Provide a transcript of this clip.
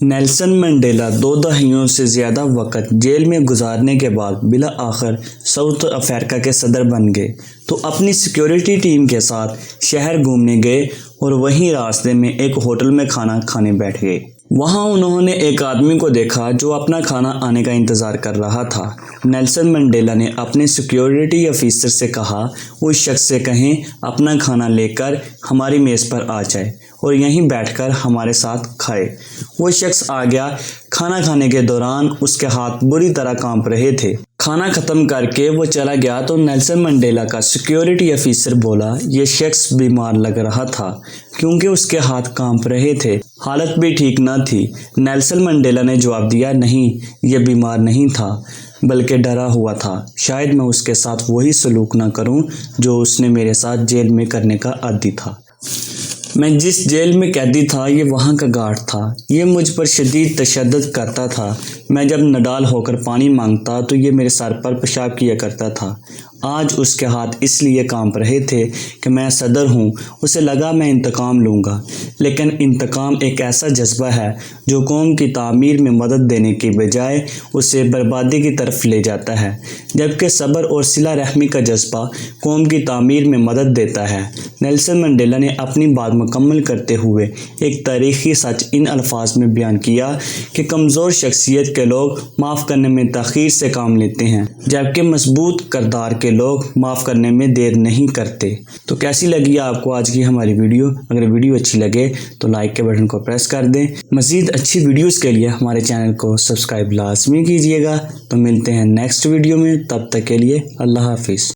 Nelson Mandela 2 دہائیوں سے زیادہ وقت جیل میں گزارنے کے بعد بالآخر ساؤتھ افریقہ کے صدر بن گئے تو اپنی سیکیورٹی ٹیم کے ساتھ شہر گھومنے گئے اور وہیں راستے میں ایک ہوٹل میں کھانا کھانے بیٹھ گئے۔ وہاں انہوں نے ایک آدمی کو دیکھا جو اپنا کھانا آنے کا انتظار کر رہا تھا۔ نیلسن منڈیلا نے اپنے سیکیورٹی آفیسر سے کہا اس شخص سے کہیں اپنا کھانا لے کر ہماری میز پر آ جائے اور یہیں بیٹھ کر ہمارے ساتھ کھائے۔ وہ شخص آ گیا۔ کھانا کھانے کے دوران اس کے ہاتھ بری طرح کانپ رہے تھے۔ کھانا ختم کر کے وہ چلا گیا تو نیلسن منڈیلا کا سیکیورٹی آفیسر بولا یہ شخص بیمار لگ رہا تھا کیونکہ اس کے ہاتھ کانپ رہے تھے، حالت بھی ٹھیک نہ تھی۔ نیلسن منڈیلا نے جواب دیا نہیں، یہ بیمار نہیں تھا بلکہ ڈرا ہوا تھا۔ شاید میں اس کے ساتھ وہی سلوک نہ کروں جو اس نے میرے ساتھ جیل میں کرنے کا عادی تھا۔ میں جس جیل میں قیدی تھا یہ وہاں کا گارڈ تھا۔ یہ مجھ پر شدید تشدد کرتا تھا۔ میں جب نڈال ہو کر پانی مانگتا تو یہ میرے سر پر پیشاب کیا کرتا تھا۔ آج اس کے ہاتھ اس لیے کانپ رہے تھے کہ میں صدر ہوں، اسے لگا میں انتقام لوں گا، لیکن انتقام ایک ایسا جذبہ ہے جو قوم کی تعمیر میں مدد دینے کی بجائے اسے بربادی کی طرف لے جاتا ہے، جبکہ صبر اور صلہ رحمی کا جذبہ قوم کی تعمیر میں مدد دیتا ہے۔ نیلسن منڈیلا نے اپنی بات مکمل کرتے ہوئے ایک تاریخی سچ ان الفاظ میں بیان کیا کہ کمزور شخصیت کے لوگ معاف کرنے میں تاخیر سے کام لیتے ہیں، جبکہ مضبوط کردار کے لوگ معاف کرنے میں دیر نہیں کرتے۔ تو کیسی لگی آپ کو آج کی ہماری ویڈیو؟ اگر ویڈیو اچھی لگے تو لائک کے بٹن کو پریس کر دیں۔ مزید اچھی ویڈیوز کے لیے ہمارے چینل کو سبسکرائب لازمی کیجیے گا۔ تو ملتے ہیں نیکسٹ ویڈیو میں، تب تک کے لیے اللہ حافظ۔